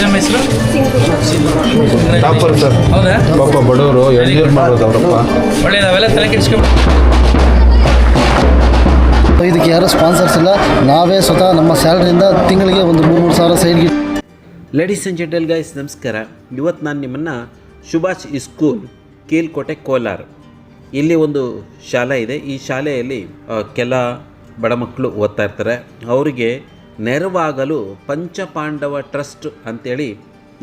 ನಮ್ಮ ಹೆಸರು topper sir. ಹೌದಾ? ಪಾಪ ಬಡವರು ಎಳ್ನೀರು ಮಾಡೋದು ಅವರಪ್ಪ. ಒಳ್ಳೇದು, ಅವೆಲ್ಲ ತಲೆ ಕೆಡಿಸ್ಕೊಂಡು ಇದಕ್ಕೆ ಯಾರು ಸ್ಪಾನ್ಸರ್ಸ್ ಇಲ್ಲ, ನಾವೇ ಸ್ವತಃ ನಮ್ಮ ಸ್ಯಾಲ್ರಿಯಿಂದ ತಿಂಗಳಿಗೆ ಒಂದು 3,000 ಸೈಡ್ಗೆ. ಲೇಡೀಸ್ ಆ್ಯಂಡ್ ಜೆಂಟಲ್ ಗೈಸ್, ನಮಸ್ಕಾರ. ಇವತ್ತು ನಾನು ನಿಮ್ಮನ್ನು ಸುಭಾಷ್ ಸ್ಕೂಲ್, ಕೀಲ್ಕೋಟೆ, ಕೋಲಾರ, ಇಲ್ಲಿ ಒಂದು ಶಾಲೆ ಇದೆ. ಈ ಶಾಲೆಯಲ್ಲಿ ಕೆಲ ಬಡ ಮಕ್ಕಳು ಓದ್ತಾ ಇರ್ತಾರೆ. ಅವರಿಗೆ ನೆರವಾಗಲು ಪಂಚಪಾಂಡವ ಟ್ರಸ್ಟ್ ಅಂಥೇಳಿ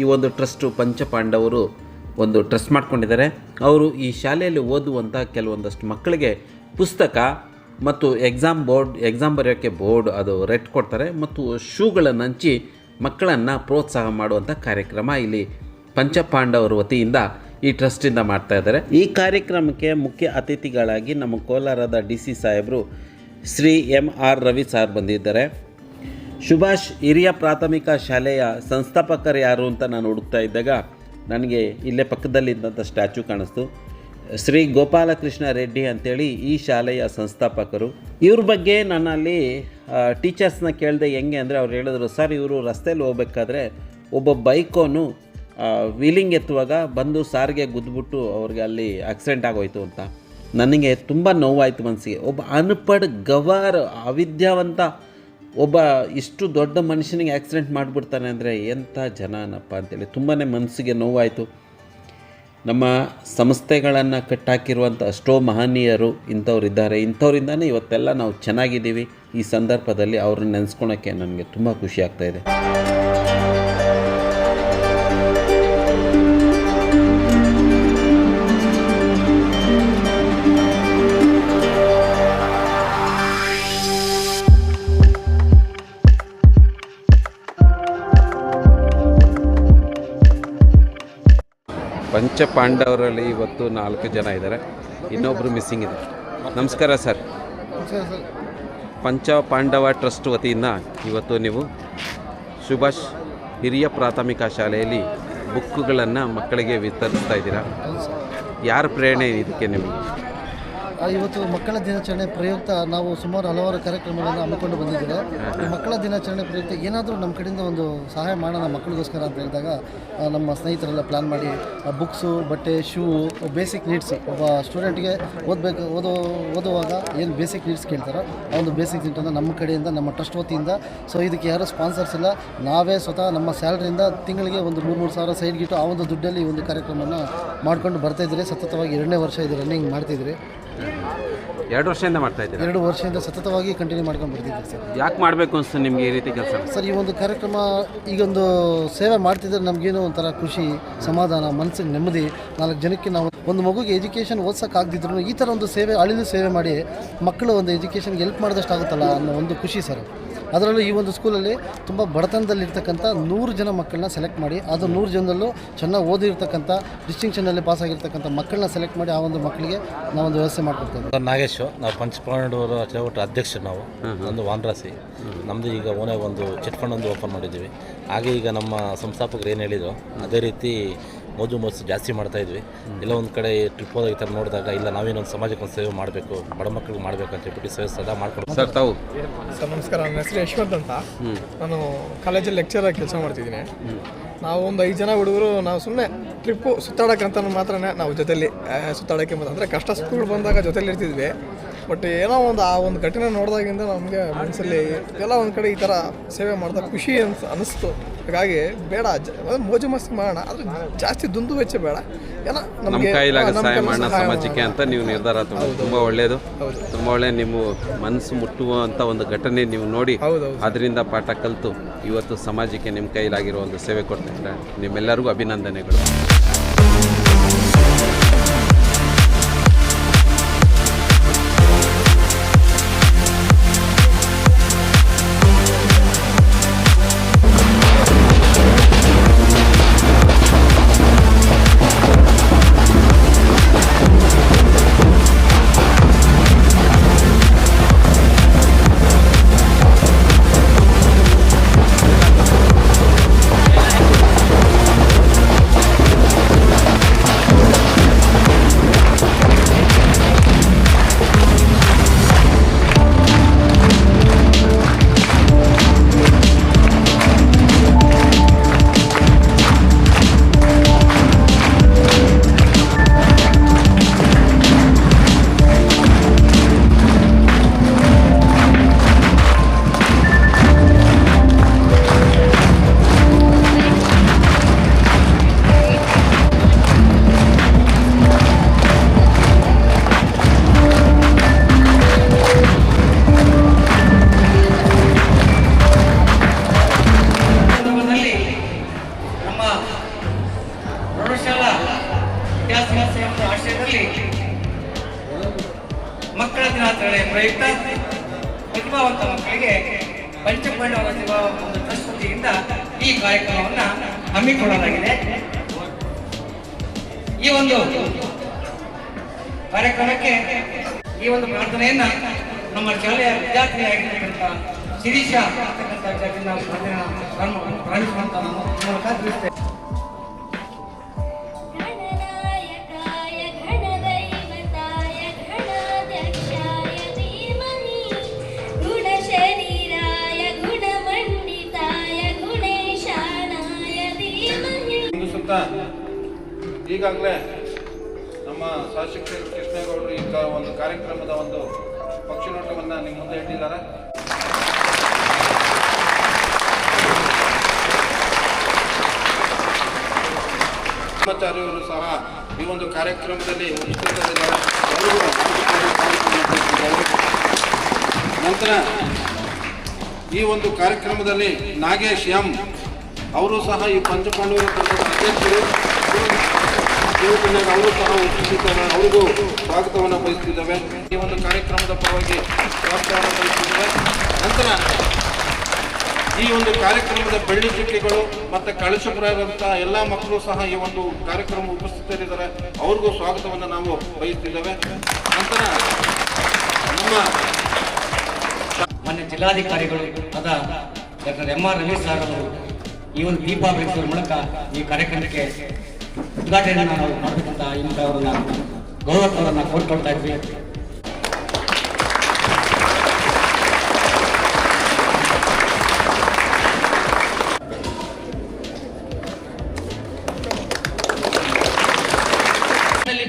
ಈ ಒಂದು ಟ್ರಸ್ಟು, ಪಂಚಪಾಂಡವರು ಒಂದು ಟ್ರಸ್ಟ್ ಮಾಡ್ಕೊಂಡಿದ್ದಾರೆ. ಅವರು ಈ ಶಾಲೆಯಲ್ಲಿ ಓದುವಂಥ ಕೆಲವೊಂದಷ್ಟು ಮಕ್ಕಳಿಗೆ ಪುಸ್ತಕ ಮತ್ತು ಎಕ್ಸಾಮ್ ಬರೆಯೋಕ್ಕೆ ಬೋರ್ಡ್ ಅದು ರೆಟ್ ಕೊಡ್ತಾರೆ ಮತ್ತು ಶೂಗಳನ್ನು ಹಂಚಿ ಮಕ್ಕಳನ್ನು ಪ್ರೋತ್ಸಾಹ ಮಾಡುವಂಥ ಕಾರ್ಯಕ್ರಮ ಇಲ್ಲಿ ಪಂಚಪಾಂಡವರ ವತಿಯಿಂದ ಈ ಟ್ರಸ್ಟಿಂದ ಮಾಡ್ತಾ ಇದ್ದಾರೆ. ಈ ಕಾರ್ಯಕ್ರಮಕ್ಕೆ ಮುಖ್ಯ ಅತಿಥಿಗಳಾಗಿ ನಮ್ಮ ಕೋಲಾರದ DC ಸಾಹೇಬರು ಶ್ರೀ MR ರವಿ ಸಾರ್ ಬಂದಿದ್ದಾರೆ. ಸುಭಾಷ್ ಹಿರಿಯ ಪ್ರಾಥಮಿಕ ಶಾಲೆಯ ಸಂಸ್ಥಾಪಕರು ಯಾರು ಅಂತ ನಾನು ಹುಡುಕ್ತಾ ಇದ್ದಾಗ ನನಗೆ ಇಲ್ಲೇ ಪಕ್ಕದಲ್ಲಿದ್ದಂಥ ಸ್ಟ್ಯಾಚು ಕಾಣಿಸ್ತು. ಶ್ರೀ ಗೋಪಾಲಕೃಷ್ಣ ರೆಡ್ಡಿ ಅಂಥೇಳಿ ಈ ಶಾಲೆಯ ಸಂಸ್ಥಾಪಕರು. ಇವ್ರ ಬಗ್ಗೆ ನನ್ನಲ್ಲಿ ಟೀಚರ್ಸ್ನ ಕೇಳಿದೆ. ಹೆಂಗೆ ಅಂದರೆ ಅವ್ರು ಹೇಳಿದ್ರು, ಸರ್ ಇವರು ರಸ್ತೆಯಲ್ಲಿ ಹೋಗ್ಬೇಕಾದ್ರೆ ಒಬ್ಬ ಬೈಕೋನು ವೀಲಿಂಗ್ ಎತ್ತುವಾಗ ಬಂದು ಸಾರಿಗೆ ಗುದ್ದುಬಿಟ್ಟು ಅವ್ರಿಗೆ ಅಲ್ಲಿ ಆಕ್ಸಿಡೆಂಟ್ ಆಗೋಯ್ತು ಅಂತ. ನನಗೆ ತುಂಬ ನೋವಾಯಿತು ಮನಸ್ಸಿಗೆ. ಒಬ್ಬ ಅನ್ಪಡ್ ಗವಾರ್, ಅವಿದ್ಯಾವಂತ ಒಬ್ಬ ಇಷ್ಟು ದೊಡ್ಡ ಮನುಷ್ಯನಿಗೆ ಆಕ್ಸಿಡೆಂಟ್ ಮಾಡಿಬಿಡ್ತಾನೆ ಅಂದರೆ ಎಂಥ ಜನನಪ್ಪ ಅಂತೇಳಿ ತುಂಬಾ ಮನಸ್ಸಿಗೆ ನೋವಾಯಿತು. ನಮ್ಮ ಸಂಸ್ಥೆಗಳನ್ನು ಕಟ್ಟಾಕಿರುವಂಥ ಎಷ್ಟೋ ಮಹನೀಯರು ಇಂಥವ್ರಿದ್ದಾರೆ. ಇಂಥವ್ರಿಂದನೇ ಇವತ್ತೆಲ್ಲ ನಾವು ಚೆನ್ನಾಗಿದ್ದೀವಿ. ಈ ಸಂದರ್ಭದಲ್ಲಿ ಅವ್ರನ್ನ ನೆನೆಸ್ಕೊಳೋಕ್ಕೆ ನನಗೆ ತುಂಬ ಖುಷಿ ಆಗ್ತಾಯಿದೆ. ಪಂಚಪಾಂಡವರಲ್ಲಿ ಇವತ್ತು 4 ಜನ ಇದ್ದಾರೆ, ಇನ್ನೊಬ್ಬರು ಮಿಸ್ಸಿಂಗ್ ಇದೆ. ನಮಸ್ಕಾರ ಸರ್. ಪಂಚಪಾಂಡವ ಟ್ರಸ್ಟ್ ವತಿಯಿಂದ ಇವತ್ತು ನೀವು ಸುಭಾಷ್ ಹಿರಿಯ ಪ್ರಾಥಮಿಕ ಶಾಲೆಯಲ್ಲಿ ಬುಕ್ಕುಗಳನ್ನು ಮಕ್ಕಳಿಗೆ ವಿತರಿಸ್ತಾ ಇದ್ದೀರಾ. ಯಾರ ಪ್ರೇರಣೆ ಇದಕ್ಕೆ ನಿಮಗೆ? ಇವತ್ತು ಮಕ್ಕಳ ದಿನಾಚರಣೆ ಪ್ರಯುಕ್ತ ನಾವು ಸುಮಾರು ಹಲವಾರು ಕಾರ್ಯಕ್ರಮಗಳನ್ನು ಹಮ್ಮಿಕೊಂಡು ಬಂದಿದ್ದೇವೆ. ಈ ಮಕ್ಕಳ ದಿನಾಚರಣೆ ಪ್ರಯುಕ್ತ ಏನಾದರೂ ನಮ್ಮ ಕಡೆಯಿಂದ ಒಂದು ಸಹಾಯ ಮಾಡೋಣ ಮಕ್ಕಳಿಗೋಸ್ಕರ ಅಂತ ಹೇಳಿದಾಗ ನಮ್ಮ ಸ್ನೇಹಿತರೆಲ್ಲ ಪ್ಲ್ಯಾನ್ ಮಾಡಿ ಬುಕ್ಸು, ಬಟ್ಟೆ, ಶೂ, ಬೇಸಿಕ್ ನೀಡ್ಸ್, ಒಬ್ಬ ಸ್ಟೂಡೆಂಟ್ಗೆ ಓದುವಾಗ ಏನು ಬೇಸಿಕ್ ನೀಡ್ಸ್ ಕೇಳ್ತಾರೋ ಆ ಒಂದು ಬೇಸಿಕ್ ನೀಡ್ಸನ್ನು ನಮ್ಮ ಕಡೆಯಿಂದ, ನಮ್ಮ ಟ್ರಸ್ಟ್ ವತಿಯಿಂದ, ಸೊ ಇದಕ್ಕೆ ಯಾರೂ ಸ್ಪಾನ್ಸರ್ಸ್ ಇಲ್ಲ, ನಾವೇ ಸ್ವತಃ ನಮ್ಮ ಸ್ಯಾಲ್ರಿಯಿಂದ ತಿಂಗಳಿಗೆ ಒಂದು 3,000 ಸೈಡ್ಗಿಟ್ಟು ಆ ಒಂದು ದುಡ್ಡಲ್ಲಿ ಈ ಒಂದು ಕಾರ್ಯಕ್ರಮವನ್ನು ಮಾಡ್ಕೊಂಡು ಬರ್ತಾಯಿದ್ದೀರಿ. ಸತತವಾಗಿ 2ನೇ ವರ್ಷ ಇದು ರನ್ನಿಂಗ್ ಮಾಡ್ತಿದ್ದೀರಿ. 2 ವರ್ಷದಿಂದ ಮಾಡ್ತಾ ಇದ್ದೀರಿ? 2 ವರ್ಷದಿಂದ ಸತತವಾಗಿ ಕಂಟಿನ್ಯೂ ಮಾಡ್ಕೊಂಡು ಬರ್ತಿದ್ದೀವಿ ಸರ್. ಯಾಕೆ ಮಾಡಬೇಕು ಅನಿಸ್ತು ನಿಮಗೆ ಈ ರೀತಿ ಕೆಲಸ? ಸರ್, ಈ ಒಂದು ಕಾರ್ಯಕ್ರಮ ಈಗೊಂದು ಸೇವೆ ಮಾಡ್ತಿದ್ರೆ ನಮಗೇನೋ ಒಂಥರ ಖುಷಿ, ಸಮಾಧಾನ, ಮನಸ್ಸಿಗೆ ನೆಮ್ಮದಿ. 4 ಜನಕ್ಕೆ ನಾವು ಒಂದು ಮಗುಗೆ ಎಜುಕೇಷನ್ ಓದ್ಸೋಕ್ಕಾಗದಿದ್ರು ಈ ಥರ ಒಂದು ಸೇವೆ, ಅಳಿಲು ಸೇವೆ ಮಾಡಿ ಮಕ್ಕಳು ಒಂದು ಎಜುಕೇಷನ್ಗೆ ಹೆಲ್ಪ್ ಮಾಡಿದಷ್ಟು ಆಗುತ್ತಲ್ಲ ಅನ್ನೋ ಒಂದು ಖುಷಿ ಸರ್. ಅದರಲ್ಲೂ ಈ ಒಂದು ಸ್ಕೂಲಲ್ಲಿ ತುಂಬ ಬಡತನದಲ್ಲಿರ್ತಕ್ಕಂಥ 100 ಜನ ಮಕ್ಕಳನ್ನ ಸೆಲೆಕ್ಟ್ ಮಾಡಿ, ಅದು 100 ಜನದಲ್ಲೂ ಚೆನ್ನಾಗಿ ಓದಿರ್ತಕ್ಕಂಥ, ಡಿಸ್ಟಿಂಕ್ಷನಲ್ಲಿ ಪಾಸ್ ಆಗಿರ್ತಕ್ಕಂಥ ಮಕ್ಕಳನ್ನ ಸೆಲೆಕ್ಟ್ ಮಾಡಿ ಆ ಒಂದು ಮಕ್ಕಳಿಗೆ ನಾವೊಂದು ವ್ಯವಸ್ಥೆ ಮಾಡಿಕೊಡ್ತೇವೆ. ನಾಗೇಶ್, ನಾವು ಪಂಚಪಾಂಡವರ ಚಳವಳಿ ಅಧ್ಯಕ್ಷರು. ನಾವು ನಮ್ಮದು ವಾನರಾಸಿ. ನಮ್ಮದು ಈಗ ಓನೇ ಒಂದು ಚಿಟ್ ಫಂಡ್ ಒಂದು ಓಪನ್ ಮಾಡಿದ್ದೀವಿ. ಹಾಗೆ ಈಗ ನಮ್ಮ ಸಂಸ್ಥಾಪಕರು ಏನು ಹೇಳಿದ್ರು ಅದೇ ರೀತಿ ಮೋಜು ಜಾಸ್ತಿ ಮಾಡ್ತಾಯಿದ್ವಿ. ಎಲ್ಲ ಒಂದು ಕಡೆ ಟ್ರಿಪ್ ಹೋದಾಗ ಈ ಥರ ನೋಡಿದಾಗ ಇಲ್ಲ ನಾವೇನೊಂದು ಸಮಾಜಕ್ಕೆ ಒಂದು ಸೇವೆ ಮಾಡಬೇಕು, ಬಡ ಮಕ್ಕಳಿಗೆ ಮಾಡಬೇಕು ಅಂತ ಹೇಳ್ಬಿಟ್ಟು ಸೇವೆ ಸದಾ ಮಾಡ್ಕೊಡ್ತೀವಿ. ಸರ್ ತಾವು? ಸರ್ ನಮಸ್ಕಾರ, ನನ್ನ ಹೆಸರು ಯಶವಂತ್ ಅಂತ. ನಾನು ಕಾಲೇಜಲ್ಲಿ ಲೆಕ್ಚರಾಗಿ ಕೆಲಸ ಮಾಡ್ತಿದ್ದೀನಿ. ನಾವು ಒಂದು 5 ಜನ ಹುಡುಗರು, ನಾವು ಸುಮ್ಮನೆ ಟ್ರಿಪ್ಪು ಸುತ್ತಾಡೋಕ್ಕಂತ ಮಾತ್ರ ನಾವು ಜೊತೆಲಿ ಸುತ್ತಾಡೋಕ್ಕೆ ಅಂದರೆ ಕಷ್ಟ ಸುಖಗಳು ಬಂದಾಗ ಜೊತೆಲಿ ಇರ್ತಿದ್ವಿ. ಬಟ್ ಏನೋ ಆ ಒಂದು ಘಟನೆ ನೋಡಿದಾಗಿಂದ ನಮಗೆ ಮನಸ್ಸಲ್ಲಿ ಎಲ್ಲ ಒಂದು ಕಡೆ ಈ ಥರ ಸೇವೆ ಮಾಡಿದಾಗ ಖುಷಿ ಅನ್ನಿಸ್ತು. ಹಾಗಾಗಿ ಬೇಡ ಮೋಜು ಮಸ್ತಿ ಮಾಡೋಣ, ಆದರೆ ಜಾಸ್ತಿ ದುಂದು ವೆಚ್ಚ ಬೇಡ, ಏನೋ ನಮ್ಮ ಕೈಲಾಗ ಸಹಾಯ ಮಾಡೋಣ ಸಮಾಜಕ್ಕೆ ಅಂತ ನೀವು ನಿರ್ಧಾರ ತಗೊಂಡು ತುಂಬ ಒಳ್ಳೆಯದು. ತುಂಬ ಒಳ್ಳೆಯ ನಿಮ್ಮ ಮನಸ್ಸು ಮುಟ್ಟುವಂಥ ಒಂದು ಘಟನೆ ನೀವು ನೋಡಿ ಅದರಿಂದ ಪಾಠ ಕಲಿತು ಇವತ್ತು ಸಮಾಜಕ್ಕೆ ನಿಮ್ಮ ಕೈಲಾಗಿರೋ ಒಂದು ಸೇವೆ ಕೊಡ್ತಾ ನಿಮ್ಮೆಲ್ಲರಿಗೂ ಅಭಿನಂದನೆಗಳು. ಪಂಚಪಾಂಡವರ ಸೇವಾ ಒಂದು ಟ್ರಸ್ಟ್ ವತಿಯಿಂದ ಈ ಕಾರ್ಯಕ್ರಮವನ್ನು ಹಮ್ಮಿಕೊಳ್ಳಲಾಗಿದೆ. ಈ ಒಂದು ಕಾರ್ಯಕ್ರಮಕ್ಕೆ ಈ ಒಂದು ಪ್ರಾರ್ಥನೆಯನ್ನ ನಮ್ಮ ಶಾಲೆಯ ವಿದ್ಯಾರ್ಥಿಯಾಗಿರ್ತಕ್ಕಂಥ ಶಿರೀಷ ಅಂತಕ್ಕಂಥ ವಿದ್ಯಾರ್ಥಿಯಿಂದ ಪ್ರಾರಂಭಿಸುವಂತ ನಾನು ಮೂಲಕ ತಿಳಿಸ್ತೇನೆ. ಈಗಾಗಲೇ ನಮ್ಮ ಶಾಸಕರು ಕೃಷ್ಣೇಗೌಡರು ಈಗ ಒಂದು ಕಾರ್ಯಕ್ರಮದ ಒಂದು ಪಕ್ಷಿನೋಟವನ್ನು ನಿಮ್ಮ ಮುಂದೆ ಇಟ್ಟಿದ್ದಾರೆ. ಬ್ರಹ್ಮಚಾರಿಯವರು ಸಹ ಈ ಒಂದು ಕಾರ್ಯಕ್ರಮದಲ್ಲಿ ಉಪಸ್ಥಿತರಿದ್ದಾರೆ. ನಂತರ ಈ ಒಂದು ಕಾರ್ಯಕ್ರಮದಲ್ಲಿ ನಾಗೇಶ್ ಎಂ ಅವರು ಸಹ ಈ ಪಂಚಪಾಂಡವರ ತಂಡದ ಅಧ್ಯಕ್ಷರು, ಅವರು ಸಹ ಉಪಸ್ಥಿತರಿದ್ದಾರೆ. ಅವರಿಗೂ ಸ್ವಾಗತವನ್ನು ಬಯಸ್ತಿದ್ದೇವೆ. ಈ ಒಂದು ಕಾರ್ಯಕ್ರಮದ ಪರವಾಗಿ ಸ್ವಾಗತವನ್ನು ಬಯಸ್ತಿದ್ದೇವೆ. ನಂತರ ಈ ಒಂದು ಕಾರ್ಯಕ್ರಮದ ಬೆಳ್ಳಿ ಚುಕ್ಕಿಗಳು ಮತ್ತು ಕಳಶಪ್ರಾಯದಂತಹ ಎಲ್ಲ ಮಕ್ಕಳು ಸಹ ಈ ಒಂದು ಕಾರ್ಯಕ್ರಮ ಉಪಸ್ಥಿತರಿದ್ದಾರೆ. ಅವ್ರಿಗೂ ಸ್ವಾಗತವನ್ನು ನಾವು ಬಯಸ್ತಿದ್ದೇವೆ. ನಂತರ ನಮ್ಮ ಮಾನ್ಯ ಜಿಲ್ಲಾಧಿಕಾರಿಗಳು ಆದ ಡಾಕ್ಟರ್ ಎಂ.ಆರ್. ರಮೇಶ್ ಸರ್ ಅವರು ಈ ಒಂದು ದೀಪ ಬೆಳೆಸುವ ಮೂಲಕ ಈ ಕಾರ್ಯಕ್ರಮಕ್ಕೆ ಉದ್ಘಾಟನೆಯನ್ನು ನಾವು ಮಾಡಬೇಕಂತ ಇಂಥವ್ರನ್ನ ಗೌರವವನ್ನು ಕೋರ್ಕೊಳ್ತಾ ಇದ್ವಿ.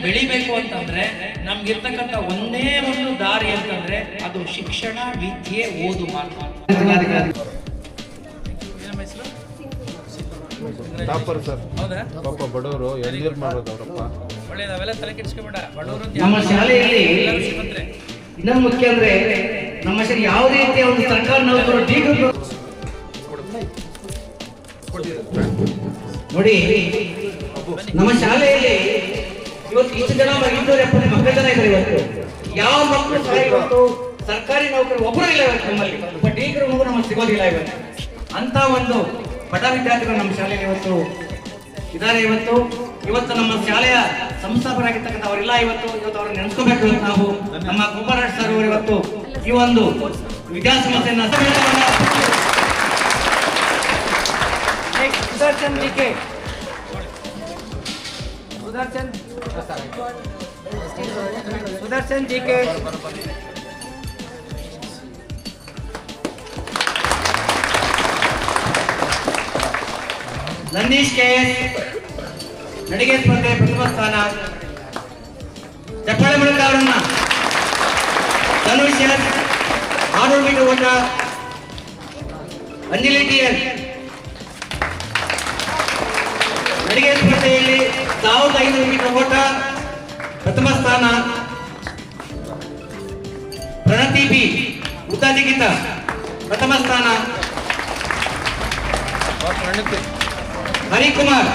ಬೆಳಿಬೇಕು ಅಂತಂದ್ರೆ ನಮ್ಗಿರ್ತಕ್ಕಂಥ ಒಂದೇ ಒಂದು ದಾರಿ ಅಂತಂದ್ರೆ ಅದು ಶಿಕ್ಷಣ, ವಿದ್ಯೆ, ಓದು ಮಾತ್ರ. Topper sir. ಹೌದಾ? ಪಾಪ ಬಡವರು ಎಳ್ನೀರು ಮಾಡೋದು ಅವರಪ್ಪ. ಒಳ್ಳೇದು, ಅವೆಲ್ಲ ತಲೆ ಕೆಡಿಸ್ಕೊಬೇಡ. ಬಡವರು ಅಂತ ನಮ್ಮ ಶಾಲೆಯಲ್ಲಿ ಬಂದ್ರೆ ಇನ್ನೊಂದು ಮುಖ್ಯ ಅಂದ್ರೆ ನಮ್ಮ ಶಾಲೆ ಯಾವುದೇ ರೀತಿಯ ಒಂದು ಸರ್ಕಾರ ನೌಕರರು ಡಿಗ್ರಿ ನೋಡಿ. ನಮ್ಮ ಶಾಲೆಯಲ್ಲಿ ಇವತ್ತು ಇಷ್ಟು ಜನ 270 ಮಕ್ಕಳ ಜನ ಇದ್ದಾರೆ. ಇವತ್ತು ಯಾವ ಮಕ್ಕಳು ಸಹ ಇವತ್ತು ಸರ್ಕಾರಿ ನೌಕರಿ ಒಬ್ಬರು ಇಲ್ಲ ಇವತ್ತು ನಮ್ಮಲ್ಲಿ. ಒಬ್ಬ ಡಿಗ್ರಿ ಮಗು ನಮಗೆ ಸಿಗೋದಿಲ್ಲ ಇವತ್ತು. ಅಂತ ಒಂದು ಬಡ ವಿದ್ಯಾರ್ಥಿಗಳು ನಮ್ಮ ಶಾಲೆಯಲ್ಲಿ ಇವತ್ತು ಇದ್ದಾರೆ. ಇವತ್ತು ನಮ್ಮ ಶಾಲೆಯ ಸಂಸ್ಥಾಪಕರಾಗಿರ್ತಕ್ಕಂಥ ಅವರೆಲ್ಲ ಇವತ್ತು ಅವ್ರನ್ನ ನೆನೆಸ್ಕೋಬೇಕು. ನಾವು ನಮ್ಮ ಕುಮಾರರಾಜ್ ಸರ್ ಅವರು ಇವತ್ತು ಈ ಒಂದು ವಿದ್ಯಾಸಂಸ್ಥೆಯನ್ನ Sudarshan GK Sudarshan GK Nandish K ನಡಿಗೆ ಸ್ಪರ್ಧೆ ಪ್ರಥಮ ಸ್ಥಾನ. ಚಪ್ಪಾಳೆ ಮೂಲಕ ಅವರನ್ನ ಧನುಷ್ 600 ಮೀಟರ್ ಓಟ. ಅಂಜಲಿ ಟಿಎನ್ ನಡಿಗೆ ಸ್ಪರ್ಧೆಯಲ್ಲಿ 1500 ಮೀಟರ್ ಓಟ ಪ್ರಥಮ ಸ್ಥಾನ. ಪ್ರಣತಿ ಬಿ ಉದ್ದಾಜಿಗಿತ ಪ್ರಥಮ ಸ್ಥಾನ. ಹರಿಕುಮಾರ್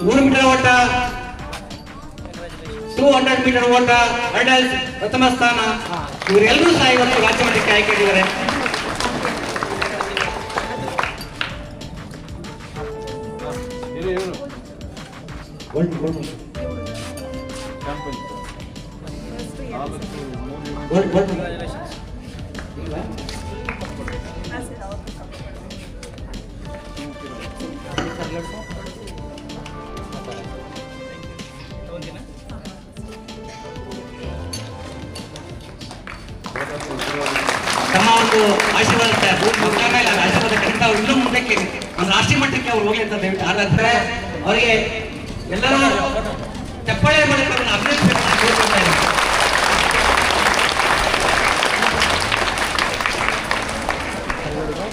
100 ಮೀಟರ್ ಓಟ, 200 ಮೀಟರ್ ಓಟ ಹರ್ಡಲ್ಸ್ ಪ್ರಥಮ ಸ್ಥಾನ. ಇವರೆಲ್ಲರೂ ಸಹ ಇವತ್ತು ರಾಜ್ಯ ಮಟ್ಟಕ್ಕೆ ಆಯ್ಕೆಯಾಗಿದ್ದಾರೆ. ತಮ್ಮ ಒಂದು ಆಶೀರ್ವಾದ ಆಶೀರ್ವಾದ ಕಡಿತ ಇನ್ನೂ ಮುಂದಕ್ಕೆ ಒಂದು ರಾಷ್ಟ್ರೀಯ ಮಟ್ಟಕ್ಕೆ ಅವ್ರು ಹೋಗ್ಲಿ ಅಂತ ದಯವಿಟ್ಟು ಆದ್ರೆ ಅವರಿಗೆ ಎಲ್ಲರೂ ಚಪ್ಪಾಳೆ ಮೂಲಕ ಅಭಿನಂದಿಸಬೇಕು.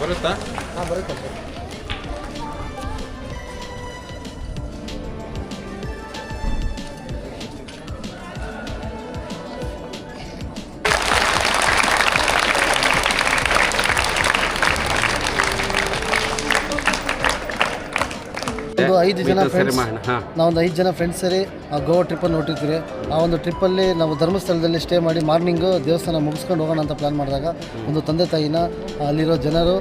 ಬರುತ್ತಾ? ಬರುತ್ತೆ. ಒಂದು 5 ಜನ ಫ್ರೆಂಡ್ಸ್ ಹಾಂ ನಾವೊಂದು 5 ಜನ ಫ್ರೆಂಡ್ಸ್ ಸೇರಿ ಗೋವಾ ಟ್ರಿಪ್ಪನ್ನು ಹೊಟ್ಟಿರ್ತೀವಿ. ಆ ಒಂದು ಟ್ರಿಪ್ಪಲ್ಲಿ ನಾವು ಧರ್ಮಸ್ಥಳದಲ್ಲಿ ಸ್ಟೇ ಮಾಡಿ ಮಾರ್ನಿಂಗು ದೇವಸ್ಥಾನ ಮುಗಿಸ್ಕೊಂಡು ಹೋಗೋಣ ಅಂತ ಪ್ಲ್ಯಾನ್ ಮಾಡಿದಾಗ ಒಂದು ತಂದೆ ತಾಯಿನ ಅಲ್ಲಿರೋ ಜನರು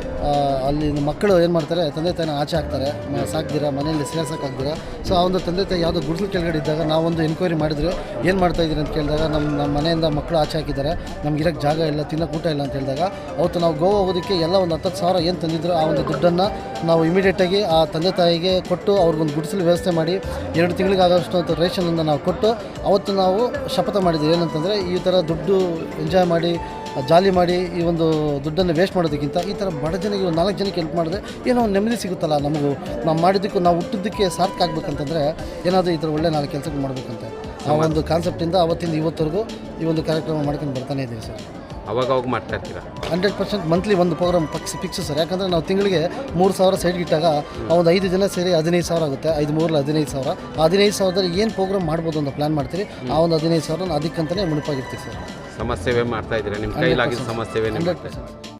ಅಲ್ಲಿ ಮಕ್ಕಳು ಏನು ಮಾಡ್ತಾರೆ, ತಂದೆ ತಾಯಿನ ಆಚೆ ಹಾಕ್ತಾರೆ ಸಾಕ್ದಿರ, ಮನೆಯಲ್ಲಿ ಸೇರ್ಸೋಕ್ಕಾಗ್ದಿರ. ಸೊ ಆ ಒಂದು ತಂದೆ ತಾಯಿ ಯಾವುದೋ ಗುಡಿಸಲು ಕೆಳಗಡೆ ಇದ್ದಾಗ ನಾವೊಂದು ಎನ್ಕ್ವೈರಿ ಮಾಡಿದ್ರು, ಏನು ಮಾಡ್ತಾ ಇದ್ದೀರಿ ಅಂತ ಕೇಳಿದಾಗ ನಮ್ಮ ಮನೆಯಿಂದ ಮಕ್ಕಳು ಆಚೆ ಹಾಕಿದ್ದಾರೆ, ನಮ್ಗೆ ಇರೋಕ್ಕೆ ಜಾಗ ಇಲ್ಲ, ತಿನ್ನೋಕೆ ಊಟ ಇಲ್ಲ ಅಂತ ಹೇಳಿದಾಗ ಅವತ್ತು ನಾವು ಗೋವಾ ಹೋಗೋದಕ್ಕೆ ಎಲ್ಲ ಒಂದು 10,000 ಏನು ತಂದಿದ್ರು ಆ ಒಂದು ದುಡ್ಡನ್ನು ನಾವು ಇಮಿಡಿಯೇಟಾಗಿ ಆ ತಂದೆ ತಾಯಿಗೆ ಕೊಟ್ಟು ಅವ್ರಿಗೊಂದು ಗುಡಿಸಲು ವ್ಯವಸ್ಥೆ ಮಾಡಿ 2 ತಿಂಗಳಿಗಾಗೋಷ್ಟು ಅಂತ ರೇಷನನ್ನು ನಾವು ಕೊಟ್ಟು ಅವತ್ತು ನಾವು ಶಪಥ ಮಾಡಿದ್ವಿ. ಏನಂತಂದರೆ ಈ ಥರ ದುಡ್ಡು ಎಂಜಾಯ್ ಮಾಡಿ ಜಾಲಿ ಮಾಡಿ ಈ ಒಂದು ದುಡ್ಡನ್ನು ವೇಸ್ಟ್ ಮಾಡೋದಕ್ಕಿಂತ ಈ ಥರ ಬಡ ಜನಕ್ಕೆ 4 ಜನಕ್ಕೆ ಹೆಲ್ಪ್ ಮಾಡಿದ್ರೆ ಏನೋ ಒಂದು ನೆಮ್ಮದಿ ಸಿಗುತ್ತಲ್ಲ ನಮಗೂ, ನಾವು ಮಾಡಿದ್ದಕ್ಕೂ ನಾವು ಹುಟ್ಟಿದ್ದಕ್ಕೆ ಸಾರ್ಥಕ ಆಗ್ಬೇಕಂತಂದರೆ ಏನಾದರೂ ಈ ಥರ ಒಳ್ಳೆ 4 ಕೆಲಸಗಳು ಮಾಡಬೇಕಂತ ಆ ಒಂದು ಕಾನ್ಸೆಪ್ಟಿಂದ ಅವತ್ತಿಂದ ಇವತ್ತವರೆಗೂ ಈ ಒಂದು ಕಾರ್ಯಕ್ರಮ ಮಾಡ್ಕೊಂಡು ಬರ್ತಾನೆ ಇದ್ದೀವಿ ಸರ್. ಅವಾಗ ಮಾಡ್ತಾ ಇರ್ತೀರಾ? 100% ಮಂತ್ಲಿ ಒಂದು ಪ್ರೋಗ್ರಾಮ್ ಫಿಕ್ಸ್ ಸರ್. ಯಾಕಂದರೆ ನಾವು ತಿಂಗಳಿಗೆ 3,000 ಸೈಡ್ಗೆ ಇಟ್ಟಾಗ ಆ ಒಂದು 5 ಜನ ಸೇರಿ 15,000 ಆಗುತ್ತೆ. 5 3 15,000. ಆ 15,000ದಲ್ಲಿ ಏನು ಪ್ರೋಗ್ರಾಮ್ ಮಾಡ್ಬೋದು ಅಂತ ಪ್ಲ್ಯಾನ್ ಮಾಡ್ತೀವಿ. ಆ ಒಂದು 15,000 ಅದಕ್ಕಂತಲೇ ಮುಡಿಪಾಗಿರ್ತೀವಿ ಸರ್. ಸಮಾಜ ಸೇವೆ ಮಾಡ್ತಾ ಇದ್ದೀರಾ? ನಿಮ್ಮ ಕೈಲಾಗಿದ್ದ ಸಮಾಜ ಸೇವೆ 100%.